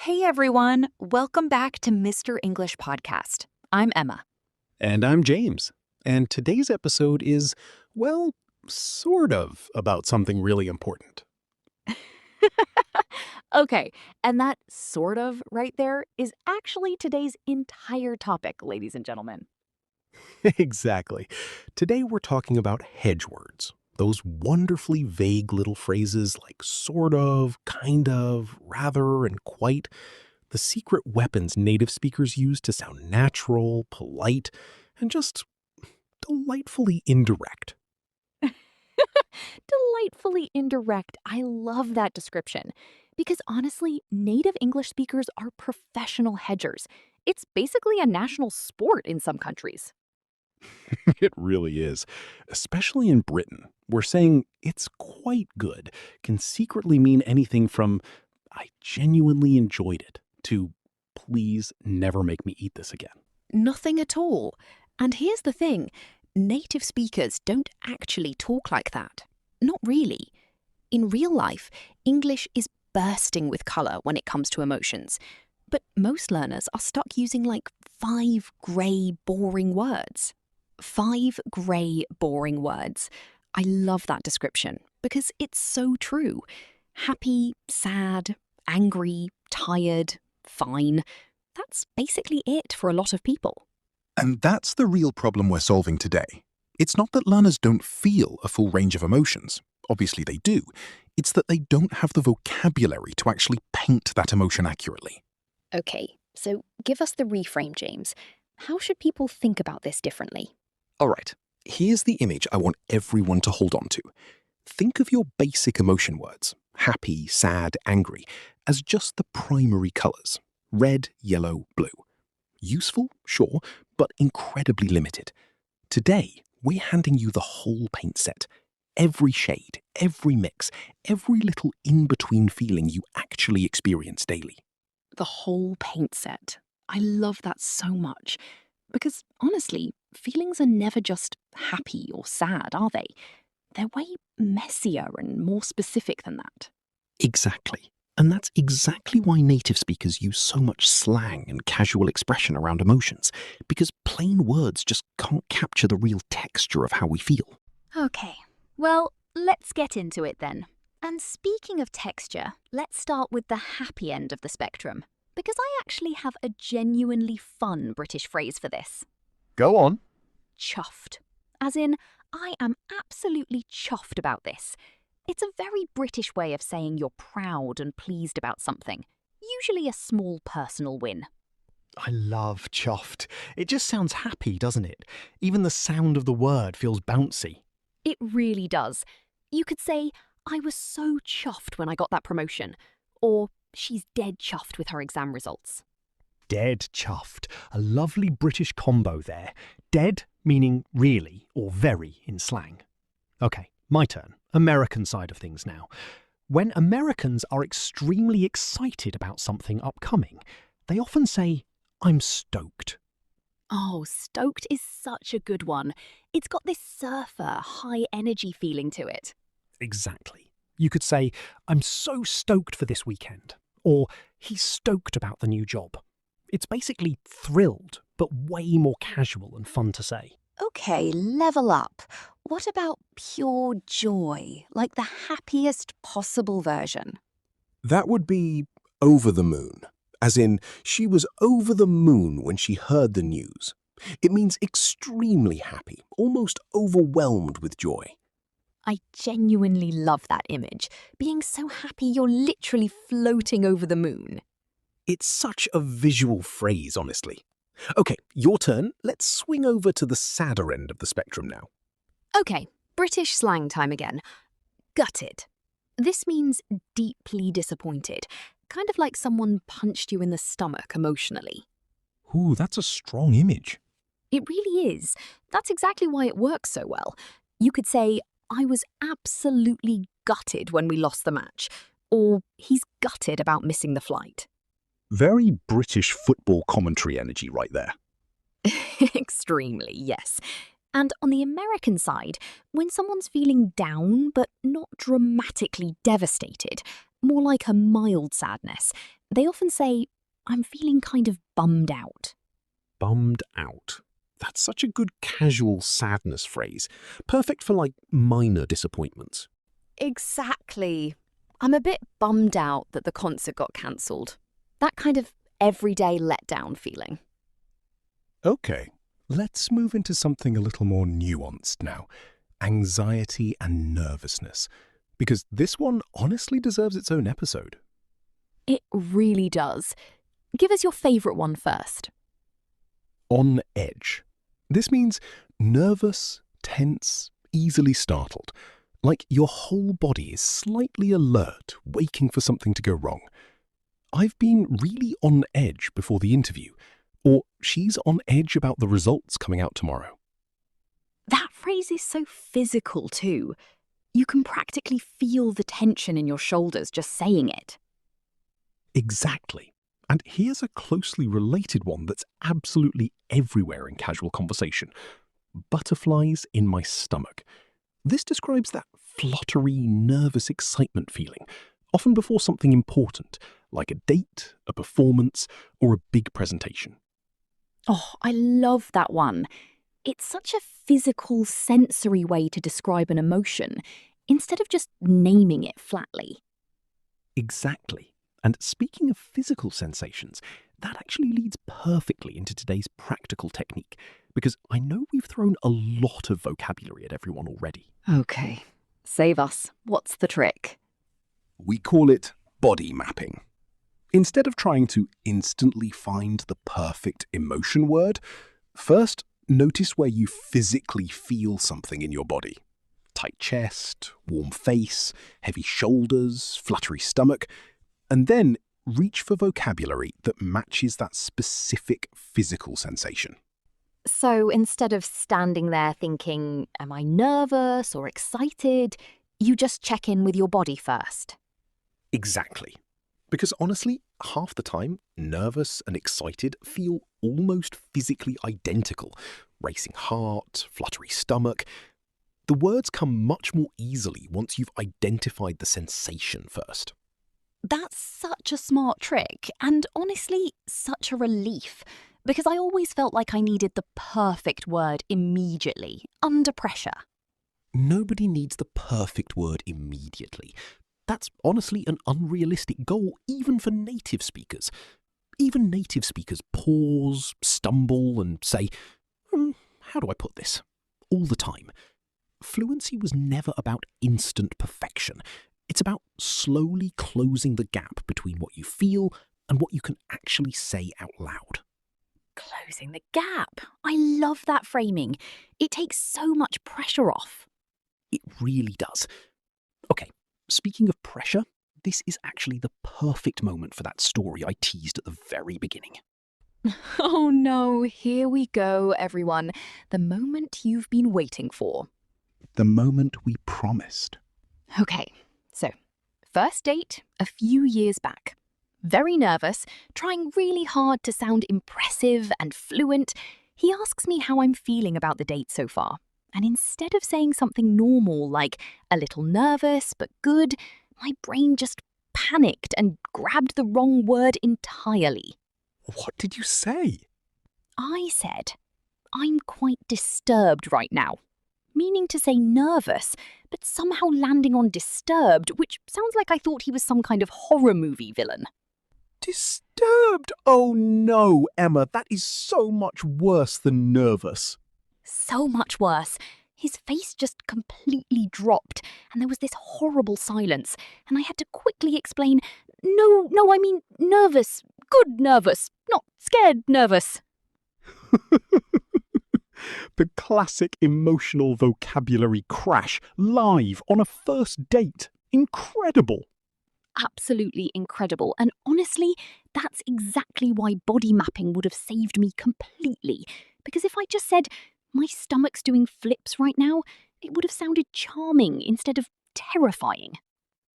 Hey everyone, welcome back to Mr. English Podcast. I'm Emma. And I'm James. And today's episode is, well, sort of about something really important. Okay, and that sort of right there is actually today's entire topic, ladies and gentlemen. Exactly. Today we're talking about hedge words. Those wonderfully vague little phrases like sort of, kind of, rather, and quite. The secret weapons native speakers use to sound natural, polite, and just delightfully indirect. Delightfully indirect. I love that description. Because honestly, native English speakers are professional hedgers. It's basically a national sport in some countries. It really is. Especially in Britain, where saying it's quite good can secretly mean anything from I genuinely enjoyed it to please never make me eat this again. Nothing at all. And here's the thing, native speakers don't actually talk like that. Not really. In real life, English is bursting with colour when it comes to emotions. But most learners are stuck using like 5 grey, boring words. 5 grey, boring words. I love that description because it's so true. Happy, sad, angry, tired, fine. That's basically it for a lot of people. And that's the real problem we're solving today. It's not that learners don't feel a full range of emotions. Obviously they do. It's that they don't have the vocabulary to actually paint that emotion accurately. Okay, so give us the reframe, James. How should people think about this differently? All right, here's the image I want everyone to hold on to. Think of your basic emotion words, happy, sad, angry, as just the primary colors, red, yellow, blue. Useful, sure, but incredibly limited. Today, we're handing you the whole paint set. Every shade, every mix, every little in-between feeling you actually experience daily. The whole paint set. I love that so much. Because honestly, feelings are never just happy or sad, are they? They're way messier and more specific than that. Exactly. And that's exactly why native speakers use so much slang and casual expression around emotions, because plain words just can't capture the real texture of how we feel. Okay, well, let's get into it then. And speaking of texture, let's start with the happy end of the spectrum, because I actually have a genuinely fun British phrase for this. Go on. Chuffed. As in, I am absolutely chuffed about this. It's a very British way of saying you're proud and pleased about something, usually a small personal win. I love chuffed. It just sounds happy, doesn't it? Even the sound of the word feels bouncy. It really does. You could say, I was so chuffed when I got that promotion, or she's dead chuffed with her exam results. Dead chuffed. A lovely British combo there. Dead meaning really or very in slang. Okay, my turn. American side of things now. When Americans are extremely excited about something upcoming, they often say, I'm stoked. Oh, stoked is such a good one. It's got this surfer, high energy feeling to it. Exactly. You could say, I'm so stoked for this weekend. Or, he's stoked about the new job. It's basically thrilled, but way more casual and fun to say. Okay, level up. What about pure joy, like the happiest possible version? That would be over the moon. As in, she was over the moon when she heard the news. It means extremely happy, almost overwhelmed with joy. I genuinely love that image. Being so happy you're literally floating over the moon. It's such a visual phrase, honestly. Okay, your turn. Let's swing over to the sadder end of the spectrum now. Okay, British slang time again. Gutted. This means deeply disappointed, kind of like someone punched you in the stomach emotionally. Ooh, that's a strong image. It really is. That's exactly why it works so well. You could say, I was absolutely gutted when we lost the match, or he's gutted about missing the flight. Very British football commentary energy right there. Extremely, yes. And on the American side, when someone's feeling down but not dramatically devastated, more like a mild sadness. They often say, I'm feeling kind of bummed out. Bummed out. That's such a good casual sadness phrase. Perfect for, like, minor disappointments. Exactly. I'm a bit bummed out that the concert got cancelled. That kind of everyday letdown feeling. Okay, let's move into something a little more nuanced now. Anxiety and nervousness. Because this one honestly deserves its own episode. It really does. Give us your favourite one first. On edge. This means nervous, tense, easily startled. Like your whole body is slightly alert, waiting for something to go wrong. I've been really on edge before the interview, or she's on edge about the results coming out tomorrow. That phrase is so physical too. You can practically feel the tension in your shoulders just saying it. Exactly. And here's a closely related one that's absolutely everywhere in casual conversation. Butterflies in my stomach. This describes that fluttery, nervous excitement feeling, often before something important, like a date, a performance, or a big presentation. Oh, I love that one. It's such a physical, sensory way to describe an emotion, instead of just naming it flatly. Exactly. And speaking of physical sensations, that actually leads perfectly into today's practical technique, because I know we've thrown a lot of vocabulary at everyone already. Okay, save us. What's the trick? We call it body mapping. Instead of trying to instantly find the perfect emotion word, first notice where you physically feel something in your body. Tight chest, warm face, heavy shoulders, fluttery stomach, and then reach for vocabulary that matches that specific physical sensation. So instead of standing there thinking, am I nervous or excited, you just check in with your body first. Exactly. Because honestly, half the time, nervous and excited feel almost physically identical. Racing heart, fluttery stomach. The words come much more easily once you've identified the sensation first. That's such a smart trick, and honestly, such a relief, because I always felt like I needed the perfect word immediately, under pressure. Nobody needs the perfect word immediately. That's honestly an unrealistic goal even for native speakers. Even native speakers pause, stumble, and say, how do I put this? All the time. Fluency was never about instant perfection. It's about slowly closing the gap between what you feel and what you can actually say out loud. Closing the gap. I love that framing. It takes so much pressure off. It really does. Okay, speaking of pressure, this is actually the perfect moment for that story I teased at the very beginning. Oh no, here we go, everyone. The moment you've been waiting for. The moment we promised. Okay, so first date a few years back. Very nervous, trying really hard to sound impressive and fluent. He asks me how I'm feeling about the date so far. And instead of saying something normal like a little nervous but good, my brain just panicked and grabbed the wrong word entirely. What did you say? I said, I'm quite disturbed right now. Meaning to say nervous, but somehow landing on disturbed, which sounds like I thought he was some kind of horror movie villain. Disturbed? Oh no, Emma, that is so much worse than nervous. So much worse. His face just completely dropped, and there was this horrible silence, and I had to quickly explain, no, I mean nervous, good nervous, not scared nervous. The classic emotional vocabulary crash, live on a first date. Incredible. Absolutely incredible, and honestly, that's exactly why body mapping would have saved me completely, because if I just said, my stomach's doing flips right now, it would have sounded charming instead of terrifying.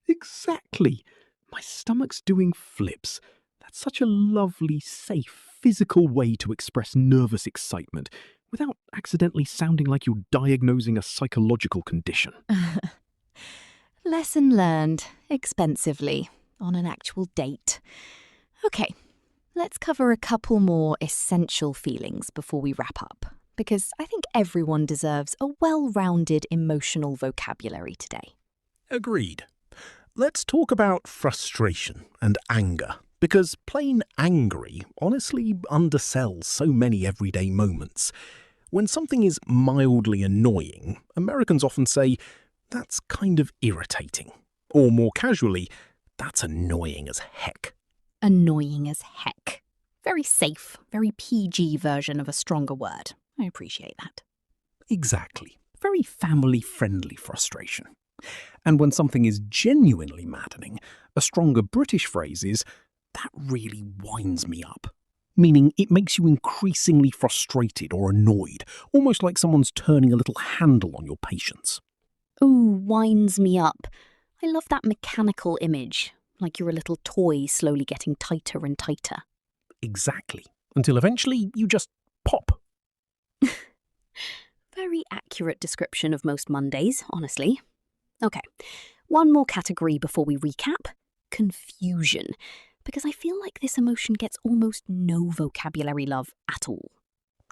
Exactly. My stomach's doing flips. That's such a lovely, safe, physical way to express nervous excitement without accidentally sounding like you're diagnosing a psychological condition. Lesson learned, expensively. on an actual date. Okay, let's cover a couple more essential feelings before we wrap up, because I think everyone deserves a well-rounded emotional vocabulary today. Agreed. Let's talk about frustration and anger, because plain angry honestly undersells so many everyday moments. When something is mildly annoying, Americans often say, "That's kind of irritating." Or more casually, "That's annoying as heck." Annoying as heck. Very safe, very PG version of a stronger word. I appreciate that. Exactly. Very family-friendly frustration. And when something is genuinely maddening, a stronger British phrase is, "That really winds me up." Meaning it makes you increasingly frustrated or annoyed, almost like someone's turning a little handle on your patience. Ooh, winds me up. I love that mechanical image, like you're a little toy slowly getting tighter and tighter. Exactly. Until eventually you just pop. Very accurate description of most Mondays, honestly. Okay, one more category before we recap. Confusion. Because I feel like this emotion gets almost no vocabulary love at all.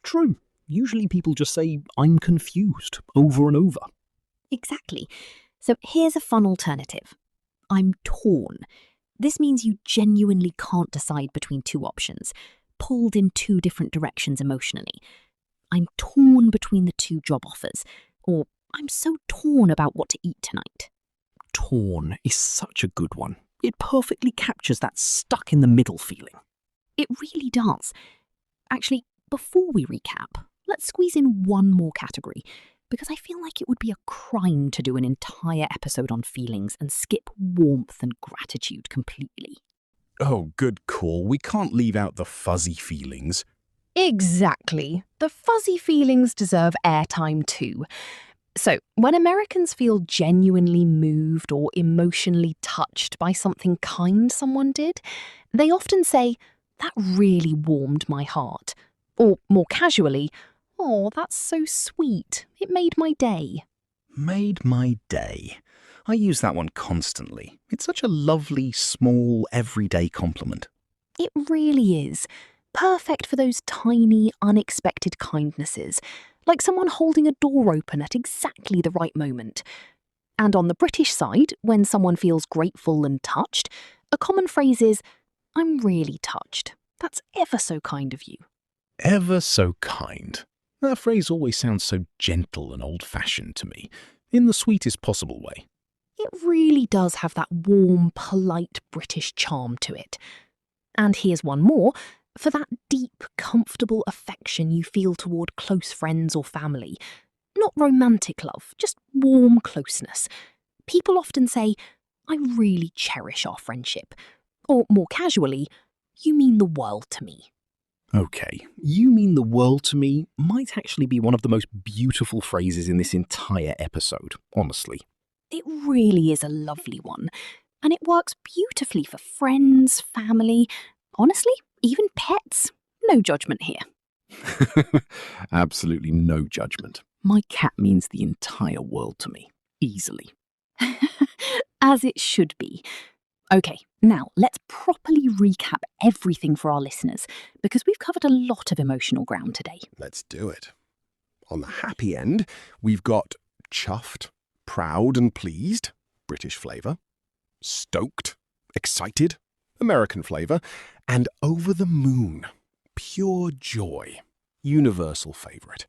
True. Usually people just say, "I'm confused," over and over. Exactly. So here's a fun alternative. I'm torn. This means you genuinely can't decide between two options, pulled in two different directions emotionally. I'm torn between the two job offers, or I'm so torn about what to eat tonight. Torn is such a good one. It perfectly captures that stuck in the middle feeling. It really does. Actually, before we recap, let's squeeze in one more category, because I feel like it would be a crime to do an entire episode on feelings and skip warmth and gratitude completely. Oh, good call. We can't leave out the fuzzy feelings. Exactly. The fuzzy feelings deserve airtime too. So, when Americans feel genuinely moved or emotionally touched by something kind someone did, they often say, "That really warmed my heart." Or more casually, "Oh, that's so sweet. It made my day." Made my day. I use that one constantly. It's such a lovely, small, everyday compliment. It really is. Perfect for those tiny, unexpected kindnesses, like someone holding a door open at exactly the right moment. And on the British side, when someone feels grateful and touched, a common phrase is, "I'm really touched. That's ever so kind of you." Ever so kind. That phrase always sounds so gentle and old-fashioned to me, in the sweetest possible way. It really does have that warm, polite British charm to it. And here's one more, for that deep, comfortable affection you feel toward close friends or family. Not romantic love, just warm closeness. People often say, "I really cherish our friendship." Or more casually, "You mean the world to me." Okay, "you mean the world to me" might actually be one of the most beautiful phrases in this entire episode, honestly. It really is a lovely one. And it works beautifully for friends, family, honestly, even pets. No judgment here. Absolutely no judgment. My cat means the entire world to me, easily. As it should be. Okay, now let's properly recap everything for our listeners, because we've covered a lot of emotional ground today. Let's do it. On the happy end, we've got chuffed, proud and pleased, British flavour, stoked, excited, American flavour, and over the moon, pure joy, universal favourite.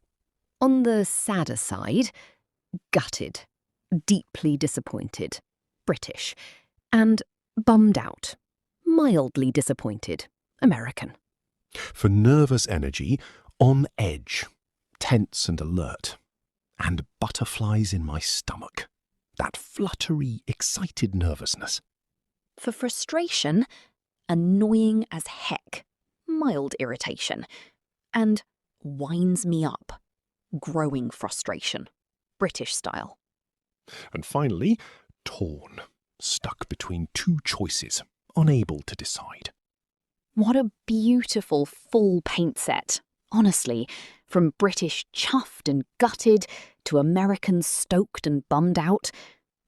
On the sadder side, gutted, deeply disappointed, British, and bummed out, mildly disappointed, American. For nervous energy, on edge, tense and alert, and butterflies in my stomach, that fluttery, excited nervousness. For frustration, annoying as heck, mild irritation, and winds me up, growing frustration, British style. And finally, torn, stuck between two choices, unable to decide. What a beautiful full paint set. Honestly, from British chuffed and gutted to American stoked and bummed out,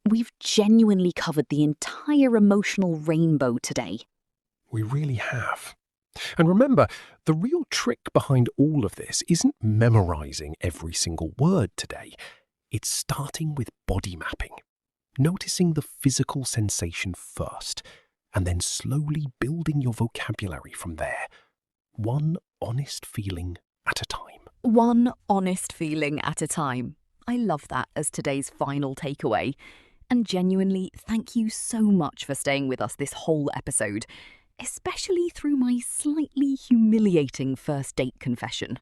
We've genuinely covered the entire emotional rainbow today. We really have. And remember, the real trick behind all of this isn't memorizing every single word today. It's starting with body mapping, noticing the physical sensation first, and then slowly building your vocabulary from there. One honest feeling at a time. One honest feeling at a time. I love that as today's final takeaway. And genuinely, thank you so much for staying with us this whole episode, especially through my slightly humiliating first date confession.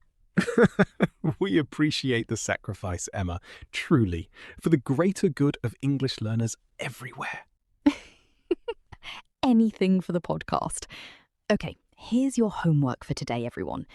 We appreciate the sacrifice, Emma, truly, for the greater good of English learners everywhere. Anything for the podcast. Okay, here's your homework for today, everyone.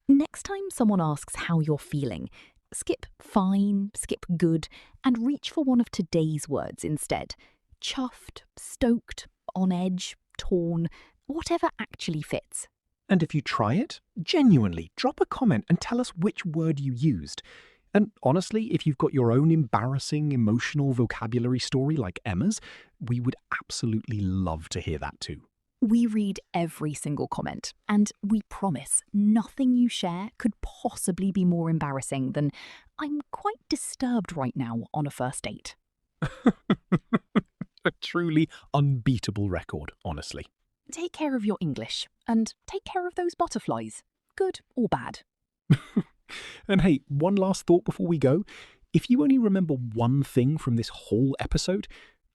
Next time someone asks how you're feeling, skip fine, skip good, and reach for one of today's words instead. Chuffed, stoked, on edge, torn, whatever actually fits. And if you try it, genuinely drop a comment and tell us which word you used. And honestly, if you've got your own embarrassing, emotional vocabulary story like Emma's, we would absolutely love to hear that too. We read every single comment, and we promise nothing you share could possibly be more embarrassing than "I'm quite disturbed right now on a first date." A truly unbeatable record, honestly. Take care of your English, and take care of those butterflies, good or bad. And hey, one last thought before we go. If you only remember one thing from this whole episode,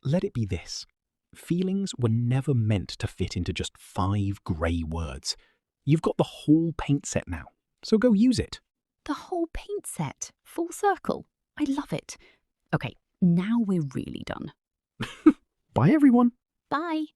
let it be this. Feelings were never meant to fit into just 5 grey words. You've got the whole paint set now, so go use it. The whole paint set, full circle. I love it. Okay, now we're really done. Bye, everyone. Bye.